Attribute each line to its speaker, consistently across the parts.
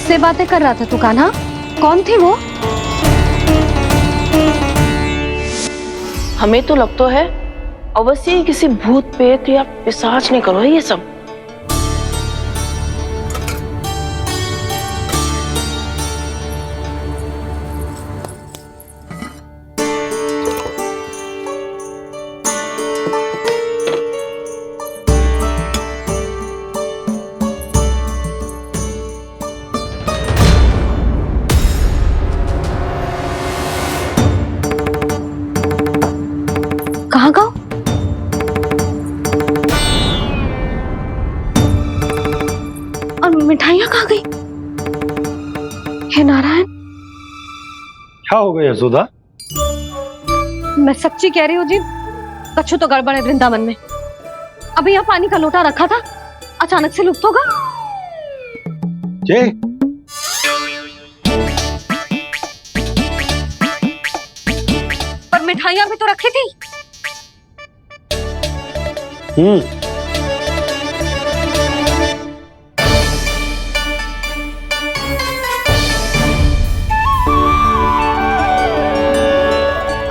Speaker 1: किससे बातें कर रहा था तू कान्हा? कौन थे वो?
Speaker 2: हमें तो लगता है अवश्य ही किसी भूत प्रेत या पिशाच ने करो ये सब।
Speaker 1: कहाँ गो? और मिठाइयाँ कहाँ गई? हे नारायण,
Speaker 3: क्या हो गया यशोदा?
Speaker 1: मैं सच्ची कह रही हूँ जी, कछु तो गड़बड़ है वृंदावन में। अभी यहाँ पानी का लोटा रखा था, अचानक से लुप्त होगा।
Speaker 3: ये
Speaker 1: पर मिठाइयाँ भी तो रखी थी।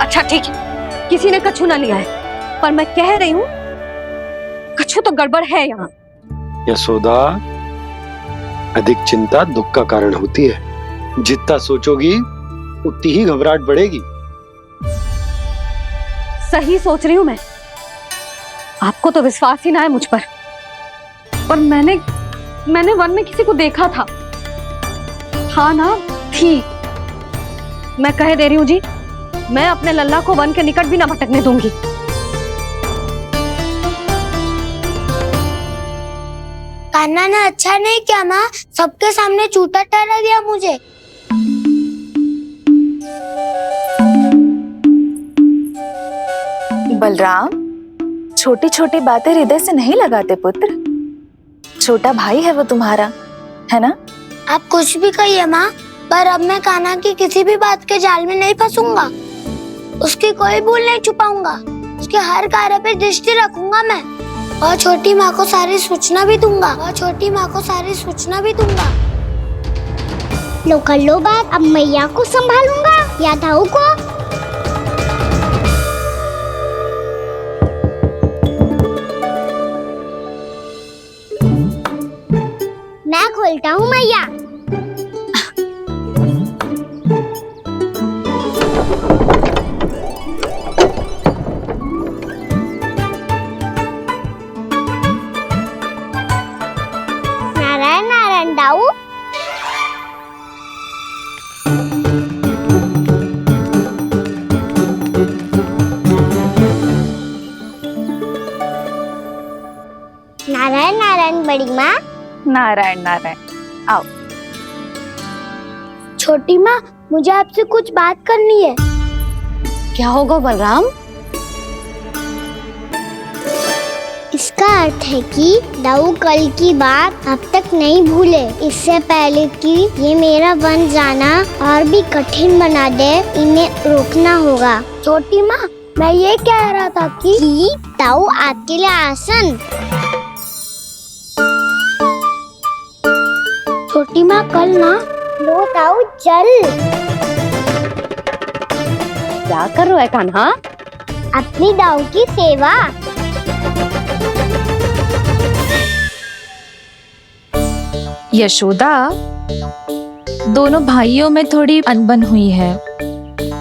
Speaker 1: अच्छा ठीक है, किसी ने कछु ना लिया है, पर मैं कह रही हूँ कछु तो गड़बड़ है यहाँ।
Speaker 3: यशोदा, अधिक चिंता दुख का कारण होती है। जितना सोचोगी उतनी ही घबराहट बढ़ेगी।
Speaker 1: सही सोच रही हूँ मैं। आपको तो विश्वास ही ना है मुझ पर मैंने वन में किसी को देखा था। हाँ ना, थी। मैं कह दे रही हूँ जी, मैं अपने लल्ला को वन के निकट भी ना भटकने दूंगी।
Speaker 4: कान्हा ने अच्छा नहीं किया माँ, सबके सामने झूठा ठहरा दिया मुझे।
Speaker 5: बलराम, छोटी छोटी बातें हृदय से नहीं लगाते पुत्र। छोटा भाई है वो तुम्हारा, है ना?
Speaker 4: आप कुछ भी कहिए माँ, पर अब मैं कान्हा की किसी भी बात के जाल में नहीं फंसूंगा। उसकी कोई भूल नहीं छुपाऊंगा। उसके हर कार्य पे दृष्टि रखूंगा मैं, और छोटी माँ को सारी सूचना भी दूंगा। लो कर लो बात, अब मैया को संभालूंगा या दाऊ को। मैं खोलता हूँ मैया। नारायण नारायण दाऊ। नारायण नारायण बड़ी माँ।
Speaker 5: नारायण नारायण, आओ।
Speaker 4: छोटी माँ, मुझे आपसे कुछ बात करनी है।
Speaker 1: क्या होगा बलराम?
Speaker 4: इसका अर्थ है कि दाऊ कल की बात अब तक नहीं भूले। इससे पहले कि ये मेरा वन जाना और भी कठिन बना दे, इन्हें रोकना होगा। छोटी माँ, मैं ये कह रहा था कि दाऊ आपके लिए आसन। छोटी माँ, कल ना लो दाऊ जल।
Speaker 1: क्या कर रहा है कान्हा?
Speaker 4: अपनी दाऊ की सेवा।
Speaker 5: यशोदा, दोनों भाइयों में थोड़ी अनबन हुई है।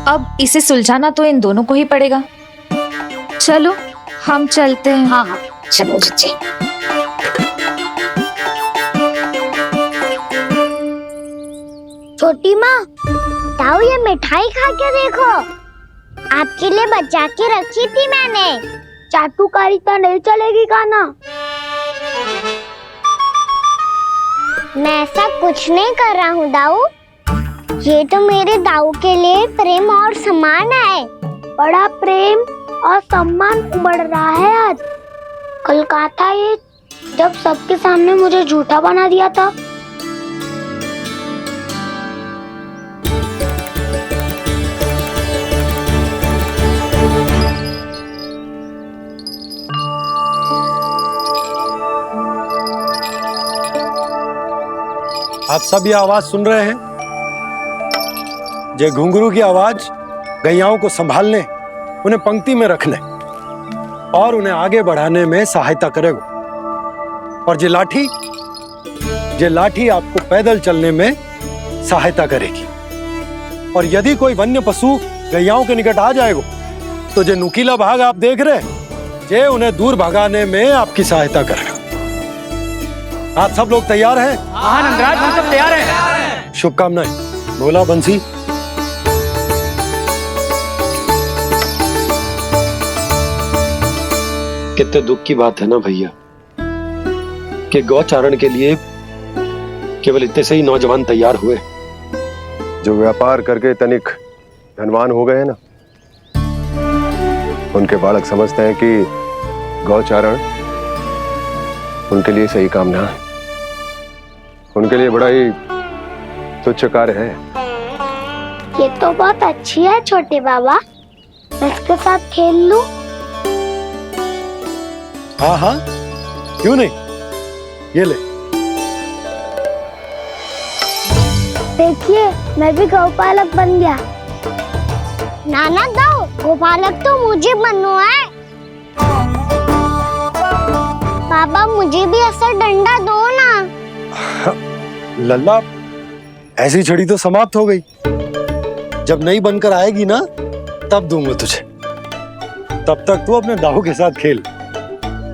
Speaker 5: अब इसे सुलझाना तो इन दोनों को ही पड़ेगा। चलो हम चलते हैं।
Speaker 1: हाँ हाँ, चलो चचे।
Speaker 4: छोटी माँ, दाऊ ये मिठाई खा के देखो। आपके लिए बचा के रखी थी मैंने। चाटुकारिता नहीं चलेगी कान्हा। मैं ऐसा कुछ नहीं कर रहा हूँ दाऊ। ये तो मेरे दाऊ के लिए प्रेम और सम्मान है। बड़ा प्रेम और सम्मान बढ़ रहा है आज। कल कहा था ये, जब सबके सामने मुझे झूठा बना दिया था।
Speaker 3: आप सब ये आवाज सुन रहे हैं? ये घुंघरू की आवाज गैयाओं को संभालने, उन्हें पंक्ति में रखने और उन्हें आगे बढ़ाने में सहायता करेगा। और ये लाठी आपको पैदल चलने में सहायता करेगी। और यदि कोई वन्य पशु गैयाओं के निकट आ जाएगा तो जो नुकीला भाग आप देख रहे हैं, ये उन्हें दूर भगाने में आपकी सहायता करेगा। आप सब लोग तैयार हैं?
Speaker 6: हाँ नंदराज, हम सब तैयार हैं।
Speaker 3: शुभकामनाएं। भोला, बंसी। कितने दुख की बात है ना भैया कि गौचारण के लिए केवल इतने से ही नौजवान तैयार हुए।
Speaker 7: जो व्यापार करके तनिक धनवान हो गए ना, उनके बालक समझते हैं कि गौचारण उनके लिए सही काम ना है, उनके लिए बड़ा ही तुच्छ कार्य है।
Speaker 4: ये तो बहुत अच्छी है छोटे बाबा, मैं इसके साथ खेल लूं?
Speaker 3: हाँ हाँ, क्यों नहीं, ये ले।
Speaker 4: देखिए, मैं भी गौपालक बन गया। नाना दो, गौपालक तो मुझे बनना है। पापा मुझे भी ऐसा डंडा दो ना।
Speaker 3: लल्ला, ऐसी छड़ी तो समाप्त हो गई। जब नई बनकर आएगी ना, तब दूंगा तुझे। तब तक तू अपने दाऊ के साथ खेल,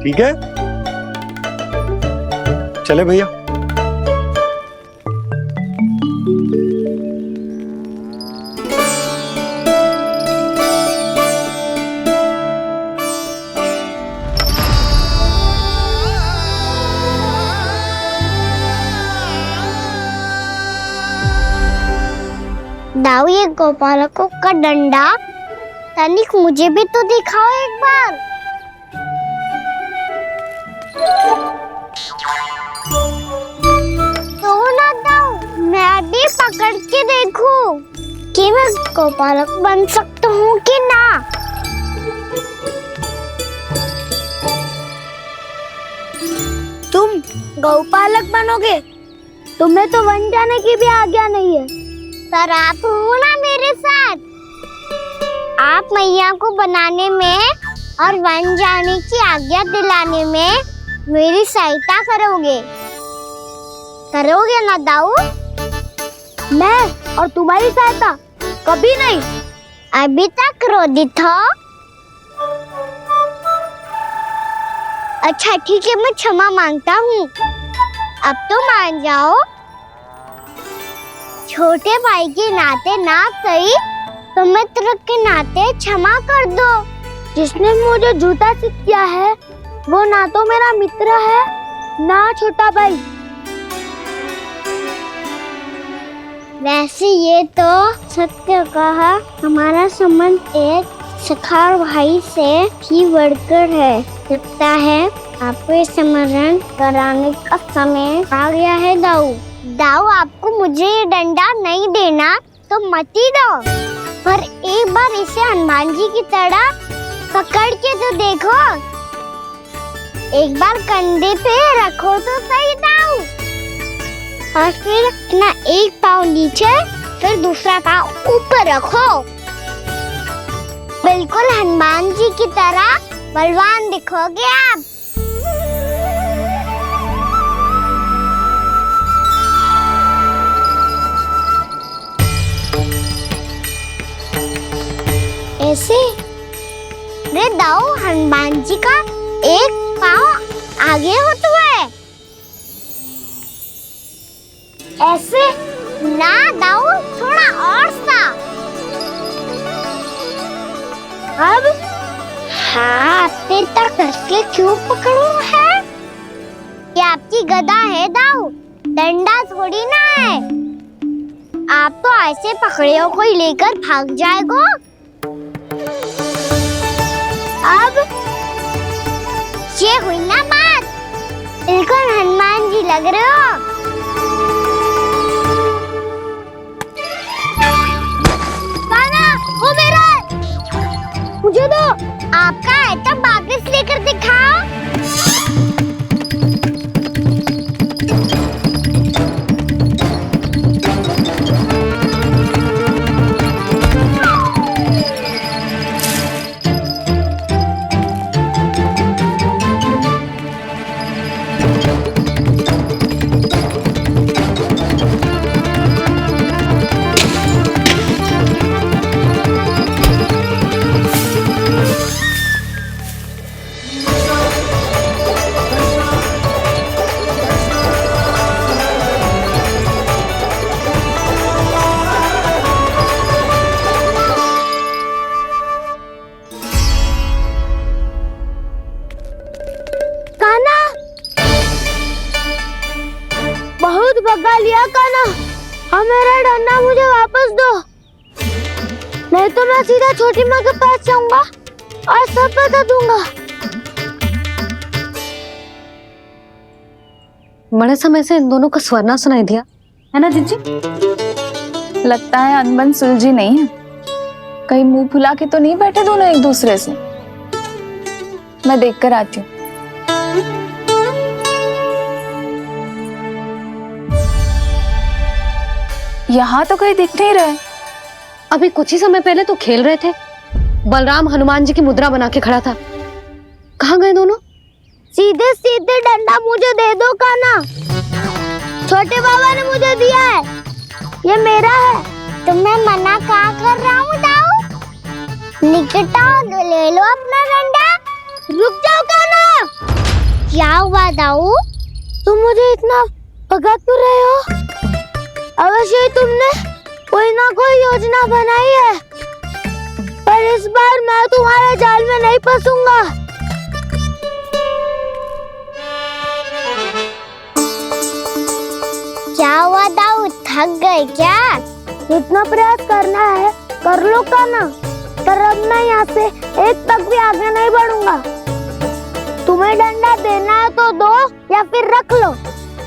Speaker 3: ठीक है? चले भैया।
Speaker 4: दाऊ, ये गौपालकों का डंडा तनिक मुझे भी तो दिखाओ एक बार। तो ना दाऊ, मैं भी पकड़ के देखूं कि मैं गौपालक बन सकता हूँ कि ना। तुम गौपालक बनोगे? तुम्हें तो वन जाने की भी आज्ञा नहीं है। पर आप हो ना मेरे साथ। आप मैया को बनाने में और वन जाने की आज्ञा दिलाने में मेरी सहायता करोगे ना दाऊ? मैं और तुम्हारी सहायता कभी नहीं। अभी तक क्रोधित हो? अच्छा ठीक है, मैं क्षमा मांगता हूँ। अब तो मान जाओ। छोटे भाई के नाते ना सही तो मित्र के नाते क्षमा कर दो। जिसने मुझे जूता सीख किया है वो ना तो मेरा मित्र है ना छोटा भाई। वैसे ये तो सत्य कहा, हमारा संबंध एक सखा भाई से भी बढ़कर है। लगता है आपको स्मरण कराने का समय आ गया है दाऊ। दाऊ, आपको मुझे ये डंडा नहीं देना तो मत ही दो, पर एक बार इसे हनुमान जी की तरह पकड़ के तो देखो। एक बार कंधे पे रखो तो सही दाऊ, और फिर अपना एक पाँव नीचे फिर दूसरा पाँव ऊपर रखो। बिल्कुल हनुमान जी की तरह बलवान दिखोगे आप। ऐसे रे दाऊ, हनुमान जी का एक पाँव आगे होता है। ऐसे ना दाऊ, थोड़ा और सा। अब हाथ तक करके क्यों पकड़ू है? ये आपकी गदा है दाऊ, डंडा थोड़ी ना है। आप तो ऐसे पकड़े हो कोई लेकर भाग जाएगा। अब ये हुई ना बात, बिल्कुल हनुमान जी लग रहे हो। काना, वो मेरा, मुझे दो। आपका है तब वापस लेकर दिखाओ। सीधा छोटी माँ के पास जाऊंगा और सब बता दूंगा।
Speaker 1: बड़े समय से इन दोनों का स्वरना सुनाई दिया है ना जीजी?
Speaker 5: लगता है अनबन सुलझी नहीं है। कहीं मुंह फुला के तो नहीं बैठे दोनों एक दूसरे से। मैं देख कर आती हूँ। यहाँ तो कहीं दिख नहीं रहे।
Speaker 1: अभी कुछ ही समय पहले तो खेल रहे थे। बलराम हनुमान जी की मुद्रा बना के खड़ा था। कहाँ गए दोनों?
Speaker 4: सीधे सीधे डंडा मुझे दे दो कान्हा। छोटे बाबा ने मुझे दिया है, ये मेरा है। तो मैं मना कहाँ कर रहा हूँ दाऊ? निकट आओ, ले लो अपना डंडा। रुक जाओ कान्हा। क्या हुआ दाऊ? तुम मुझे इतना भगा क्यों रहे हो? अवश्य ही तुमने कोई ना कोई योजना बनाई है, पर इस बार मैं तुम्हारे जाल में नहीं फंसूंगा। क्या हुआ दाऊ, थक गए क्या? जितना प्रयास करना है कर लो कान्हा, पर अब मैं यहाँ से एक तक भी आगे नहीं बढ़ूंगा। तुम्हें डंडा देना है तो दो या फिर रख लो।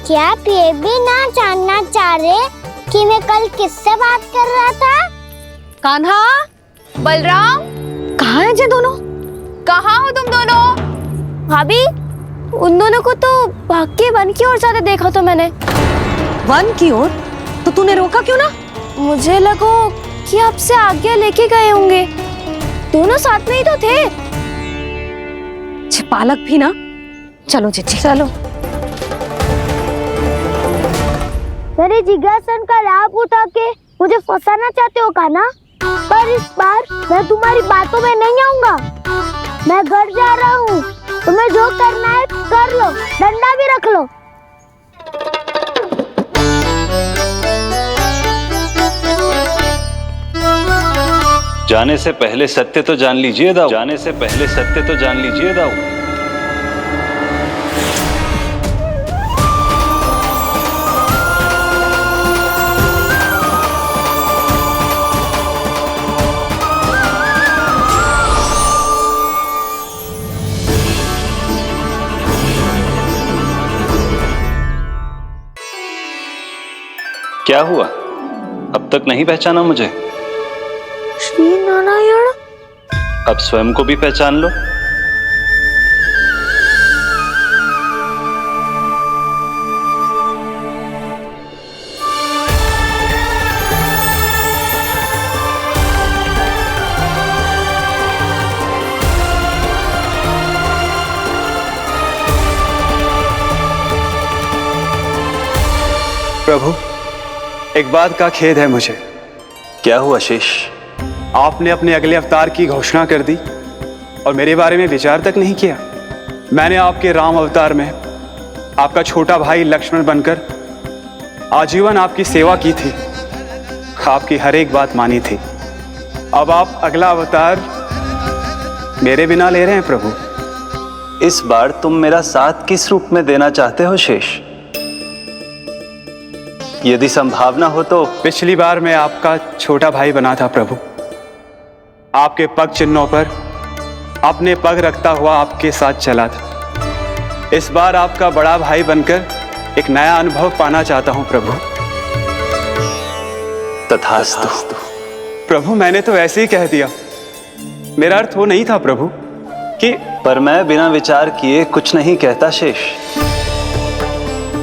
Speaker 4: क्या आप ये भी ना जानना चाह रहे कि मैं कल किससे बात कर रहा था?
Speaker 1: कान्हा,
Speaker 5: बलराम,
Speaker 1: कहाँ हैं ये दोनों?
Speaker 5: कहाँ हो तुम दोनों?
Speaker 1: भाभी, उन दोनों को तो भाग के वन की ओर जाते देखा तो मैंने। वन की ओर? तो तूने रोका क्यों ना? मुझे लगो कि आपसे आज्ञा लेके गए होंगे। दोनों साथ में ही तो थे। पालक भी ना। चलो जीजी चलो।
Speaker 4: मेरे जिज्ञासन का लाभ उठा के मुझे फंसाना चाहते हो कान्हा? पर इस बार मैं तुम्हारी बातों में नहीं आऊंगा। मैं घर जा रहा हूँ, तुम्हें जो करना है कर लो, डंडा भी रख लो।
Speaker 8: जाने से पहले सत्य तो जान लीजिए दाऊ। जाने से पहले सत्य तो जान लीजिए दाऊ। क्या हुआ? अब तक नहीं पहचाना मुझे?
Speaker 4: श्री नारायण।
Speaker 8: अब स्वयं को भी पहचान लो।
Speaker 6: प्रभु, एक बात का खेद है मुझे।
Speaker 8: क्या हुआ शेष?
Speaker 6: आपने अपने अगले अवतार की घोषणा कर दी और मेरे बारे में विचार तक नहीं किया। मैंने आपके राम अवतार में आपका छोटा भाई लक्ष्मण बनकर आजीवन आपकी सेवा की थी, आपकी हर एक बात मानी थी। अब आप अगला अवतार मेरे बिना ले रहे हैं प्रभु।
Speaker 8: इस बार तुम मेरा साथ किस रूप में देना चाहते हो शेष? यदि संभावना हो तो।
Speaker 6: पिछली बार मैं आपका छोटा भाई बना था प्रभु। आपके पग चिन्हों पर अपने पग रखता हुआ आपके साथ चला था। इस बार आपका बड़ा भाई बनकर एक नया अनुभव पाना चाहता हूं प्रभु।
Speaker 8: तथास्तु।
Speaker 6: प्रभु, मैंने तो ऐसे ही कह दिया, मेरा अर्थ वो नहीं था प्रभु कि।
Speaker 8: पर मैं बिना विचार किए कुछ नहीं कहता शेष।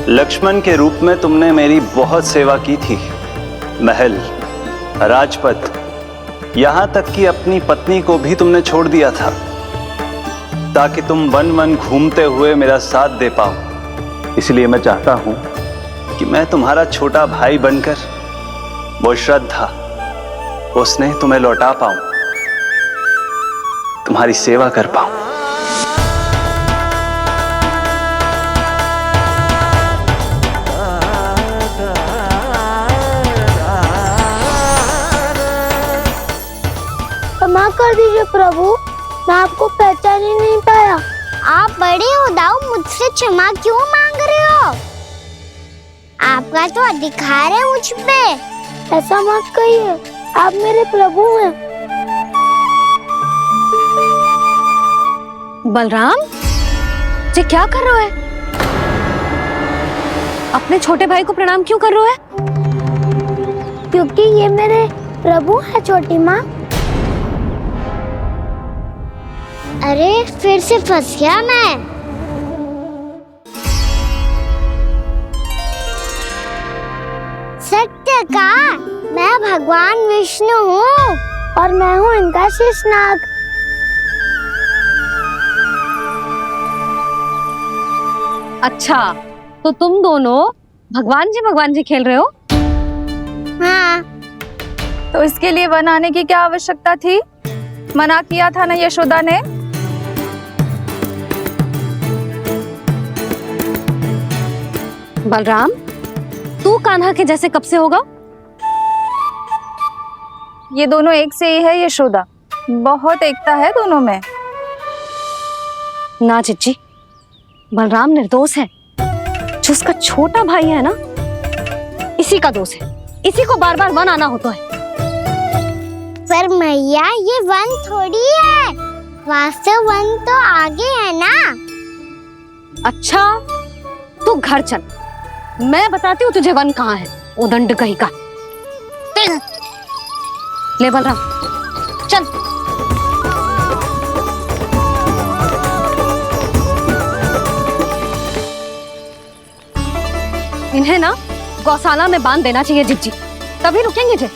Speaker 8: लक्ष्मण के रूप में तुमने मेरी बहुत सेवा की थी। महल, राजपथ, यहां तक कि अपनी पत्नी को भी तुमने छोड़ दिया था ताकि तुम वन वन घूमते हुए मेरा साथ दे पाओ। इसलिए मैं चाहता हूं कि मैं तुम्हारा छोटा भाई बनकर वो श्रद्धा, वो स्नेह तुम्हें लौटा पाऊं, तुम्हारी सेवा कर पाऊं।
Speaker 4: क्षमा कर दीजिए प्रभु, मैं आपको पहचान ही नहीं पाया। आप बड़े हो दाऊ, मुझसे क्षमा क्यों मांग रहे हो? आपका तो अधिकार है मुझ पे। ऐसा मत कहिए, आप मेरे प्रभु हैं।
Speaker 1: बलराम, ये क्या कर रहे हो? अपने छोटे भाई को प्रणाम क्यों कर रहे हो?
Speaker 4: क्योंकि ये मेरे प्रभु है छोटी माँ। अरे फिर से फंस गया मैं। सत्य का मैं भगवान विष्णु हूँ और मैं हूँ इनका शेषनाग।
Speaker 1: अच्छा, तो तुम दोनों भगवान जी खेल रहे हो?
Speaker 4: हाँ।
Speaker 5: तो इसके लिए वन आने की क्या आवश्यकता थी? मना किया था ना यशोदा ने।
Speaker 1: बलराम, तू कान्हा के जैसे कब से होगा?
Speaker 5: ये दोनों एक से ही है यशोदा, बहुत एकता है दोनों में।
Speaker 1: ना चिच्ची, बलराम निर्दोष है। जो उसका छोटा भाई है ना, इसी का दोष है। इसी को बार बार वन आना होता है।
Speaker 4: पर मैया ये वन थोड़ी है, वास्तव वन तो आगे है ना।
Speaker 1: अच्छा, तू घर चल, मैं बताती हूँ तुझे वन कहाँ है। उदंड कहीं का। ले बलराम, चल। इन्हें ना गौशाला में बांध देना चाहिए जिज्जी, तभी रुकेंगे जे।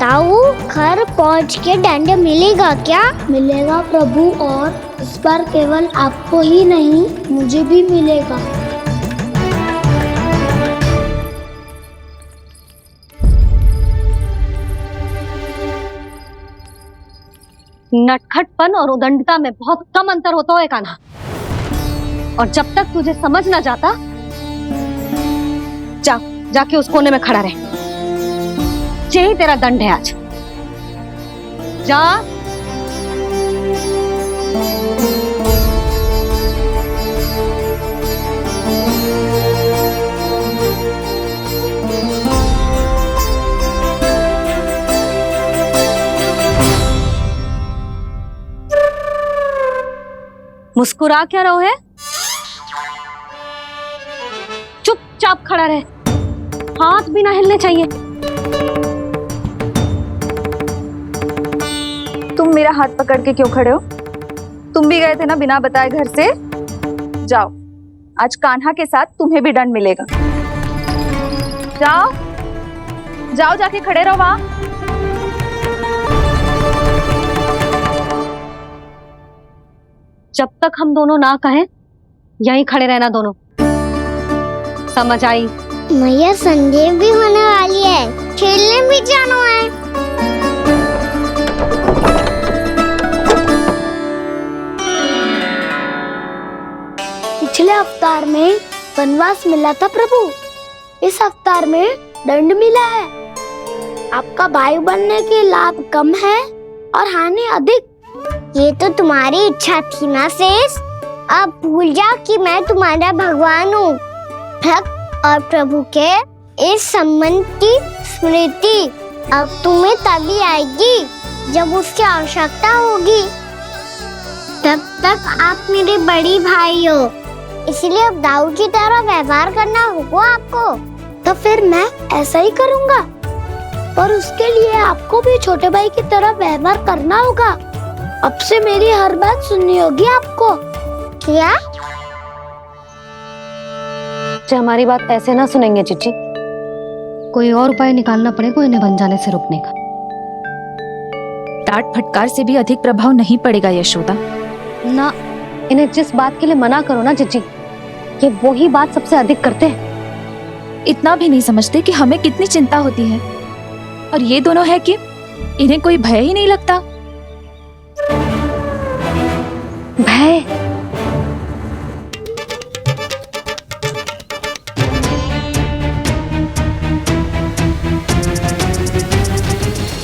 Speaker 4: ताऊ, घर पहुँच के दंड मिलेगा क्या? मिलेगा प्रभु, और इस बार केवल आपको ही नहीं मुझे भी मिलेगा।
Speaker 1: नटखटपन और उदंडता में बहुत कम अंतर होता है कान्हा, और जब तक तुझे समझ ना जाता, जाके उस कोने में खड़ा रहे। यही तेरा दंड है आज। जा। मुस्कुरा क्या रहो है? चुपचाप खड़ा रहे, हाथ भी ना हिलने चाहिए।
Speaker 5: तुम मेरा हाथ पकड़ के क्यों खड़े हो? तुम भी गए थे ना बिना बताए घर से। जाओ, आज कान्हा के साथ तुम्हें भी दंड मिलेगा। जाओ जाओ, जाके खड़े रहो वहां।
Speaker 1: जब तक हम दोनों ना कहें, यहीं खड़े रहना दोनों। समझ आई?
Speaker 4: मैया, संध्या भी होने वाली है, खेलने भी जाना है। पिछले अवतार में वनवास मिला था प्रभु, इस अवतार में दंड मिला है। आपका भाई बनने के लाभ कम है और हानि अधिक। ये तो तुम्हारी इच्छा थी ना शेष। अब भूल जाओ कि मैं तुम्हारा भगवान हूँ। भक्त और प्रभु के इस संबंध की स्मृति अब तुम्हें तभी आएगी जब उसकी आवश्यकता होगी। तब तक आप मेरे बड़ी भाई हो, इसलिए अब दाऊ की तरह व्यवहार करना होगा आपको। तो फिर मैं ऐसा ही करूँगा, पर उसके लिए आपको भी छोटे भाई की तरह व्यवहार करना होगा। अब से मेरी हर बात सुननी होगी आपको। क्या?
Speaker 1: जो हमारी बात ऐसे ना सुनेंगे चिच्ची, कोई और उपाय निकालना पड़ेगा इन्हें बन जाने से रोकने का।
Speaker 5: डांट फटकार से भी अधिक प्रभाव नहीं पड़ेगा यशोदा।
Speaker 1: ना, इन्हें जिस बात के लिए मना करो ना चिच्ची, ये वही बात सबसे अधिक करते हैं।
Speaker 5: इतना भी नहीं समझते कि हमें कितनी चिंता होती है, और ये दोनों है कि इन्हें कोई भय ही नहीं लगता।
Speaker 1: भय?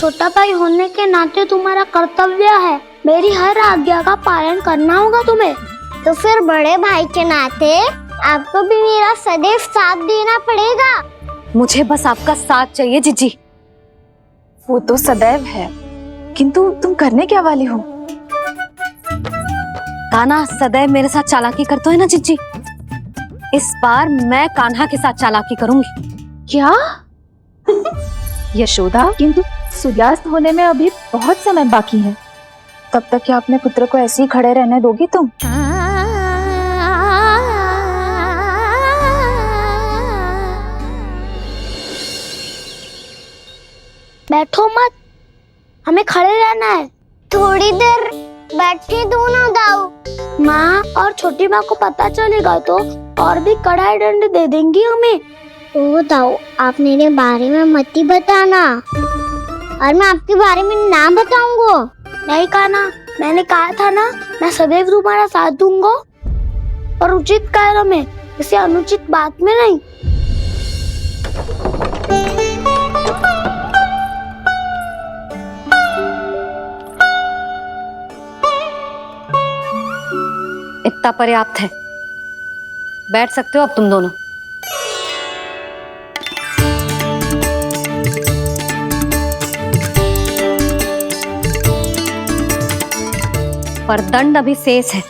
Speaker 4: छोटा भाई होने के नाते तुम्हारा कर्तव्य है, मेरी हर आज्ञा का पालन करना होगा तुम्हें। तो फिर बड़े भाई के नाते आपको भी मेरा सदैव साथ देना पड़ेगा।
Speaker 1: मुझे बस आपका साथ चाहिए जिज्जी,
Speaker 5: वो तो सदैव है, किंतु तुम करने क्या वाली हो?
Speaker 1: कान्हा सदैव मेरे साथ चालाकी करता है ना जिज्जी, इस बार मैं कान्हा के साथ चालाकी करूंगी।
Speaker 5: क्या? यशोदा, किंतु सूर्यास्त होने में अभी बहुत समय बाकी है, तब तक क्या अपने पुत्र को ऐसे ही खड़े रहने दोगी तुम?
Speaker 4: बैठो मत, हमें खड़े रहना है। थोड़ी देर बैठे दो ना दाऊ। माँ और छोटी माँ को पता चलेगा तो और भी कड़ा दंड दे देंगी हमें। ओ दाऊ, आप मेरे बारे में मत ही बताना, और मैं आपके बारे में ना बताऊंगा। नहीं कान्हा, मैंने कहा था ना, मैं सदैव तुम्हारा साथ दूंगा और उचित कार्य में, किसी अनुचित बात में नहीं।
Speaker 1: इतना पर्याप्त है, बैठ सकते हो अब तुम दोनों। पर दंड अभी शेष है।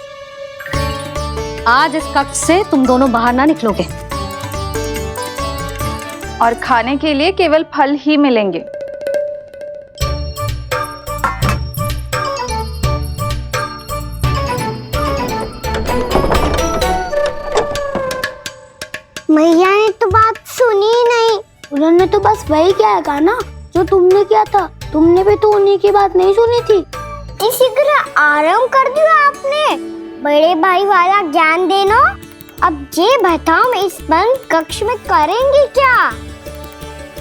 Speaker 1: आज इस कक्ष से तुम दोनों बाहर ना निकलोगे,
Speaker 5: और खाने के लिए केवल फल ही मिलेंगे।
Speaker 4: मैया ने तो बात सुनी ही नहीं। उन्होंने तो बस वही किया ना जो तुमने किया था। तुमने भी तो उन्हीं की बात नहीं सुनी थी। इसी तरह आराम कर दिया आपने। बड़े भाई वाला ज्ञान देना। अब ये बताओ, इस बंद कक्ष में करेंगे क्या?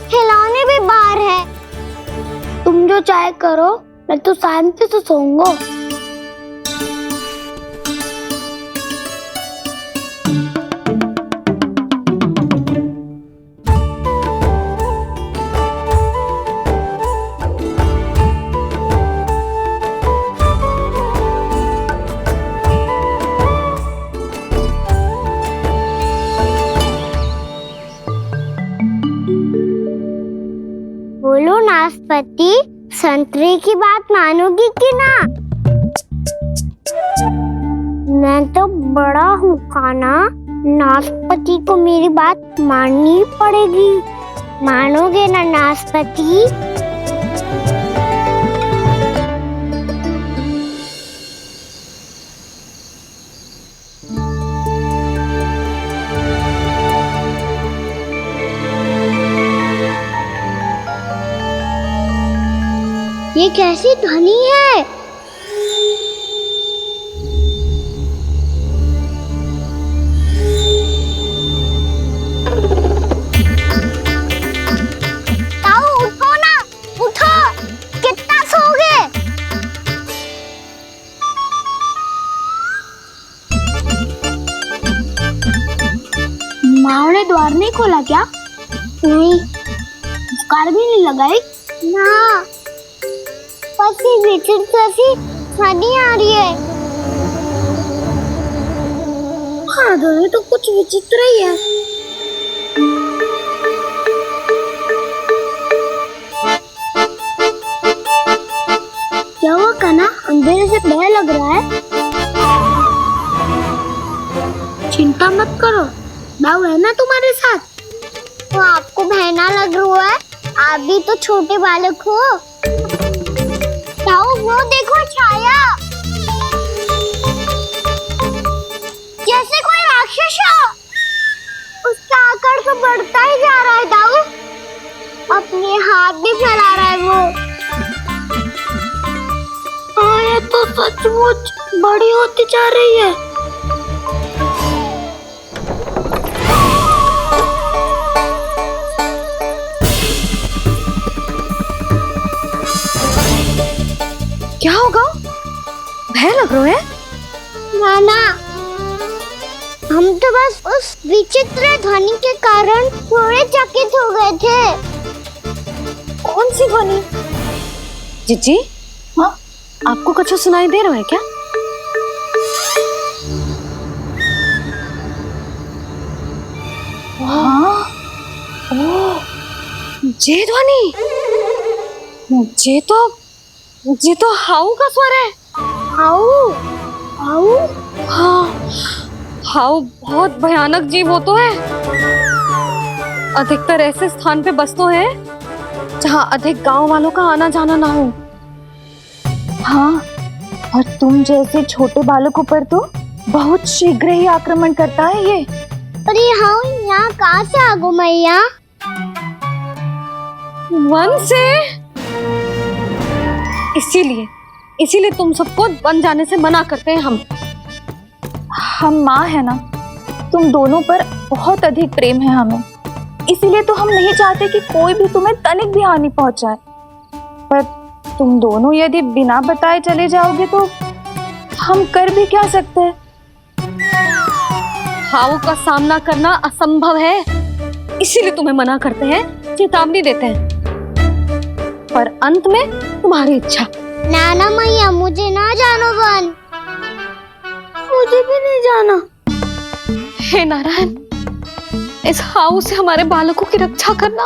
Speaker 4: खिलौने भी बाहर है। तुम जो चाहे करो, मैं तो शांति से सोऊंगा। बोलो नाशपाती, संतरे की बात मानोगी कि ना? मैं तो बड़ा हूँ कान्हा, नाशपाती को मेरी बात माननी पड़ेगी। मानोगे ना नाशपाती? ये कैसी ध्वनि है? ताऊ उठो ना, उठो, कितना सोओगे? माँ ने द्वार नहीं खोला क्या? नहीं। कार भी नहीं लगाई? ना। पसी विचित्र ध्वनि आ रही है। हाँ, ध्वनि तो कुछ विचित्र ही है। क्या हुआ कान्हा, अंधेरे से भय लग रहा है? चिंता मत करो, दाऊ है ना तुम्हारे साथ। तो आपको भय ना लग रहा है? आप भी तो छोटे बालक हो। दाऊ, वो देखो छाया, जैसे कोई राक्षस हो। उसका आकार तो बढ़ता ही जा रहा है दाऊ। अपने हाथ भी फैला रहा है वो। हाँ, ये तो सचमुच बड़ी होती जा रही है।
Speaker 1: क्या होगा? भय लग रहा है?
Speaker 4: नाना, हम तो बस उस विचित्र ध्वनि के कारण थोड़े चकित हो गए थे।
Speaker 5: कौन सी ध्वनि?
Speaker 1: जिज्जी, हाँ, आपको कुछ सुनाई दे रहा है क्या?
Speaker 5: हाँ,
Speaker 1: ओह, ये ध्वनि। ये तो हाउ का स्वर है।
Speaker 4: हाउ हाउ
Speaker 1: हाँ, हाउ बहुत भयानक जीव हो तो है। अधिकतर ऐसे स्थान पे बसते हैं जहाँ अधिक गांव वालों का आना जाना ना हो।
Speaker 5: हाँ, और तुम जैसे छोटे बालकों पर तो बहुत शीघ्र ही आक्रमण करता है ये।
Speaker 4: अरे हाउ यहाँ कहाँ से आ गो मैया?
Speaker 1: वन से। इसीलिए तुम सबको वन जाने से मना करते हैं
Speaker 5: हम माँ है ना, तुम दोनों पर बहुत अधिक प्रेम है हमें, इसीलिए तो हम नहीं चाहते कि कोई भी तुम्हें तनिक भी हानि पहुंचाए। पर तुम दोनों यदि बिना बताए चले जाओगे तो हम कर भी क्या सकते हैं?
Speaker 1: हाउ का सामना करना असंभव है, इसीलिए तुम्हें मना करते हैं, चेतावनी देते हैं। पर अंत में तुम्हारी इच्छा।
Speaker 4: नाना मैया मुझे ना जानो वन। मुझे भी नहीं जाना।
Speaker 1: हे नारायण, इस हाउ से हमारे बालकों की रक्षा करना।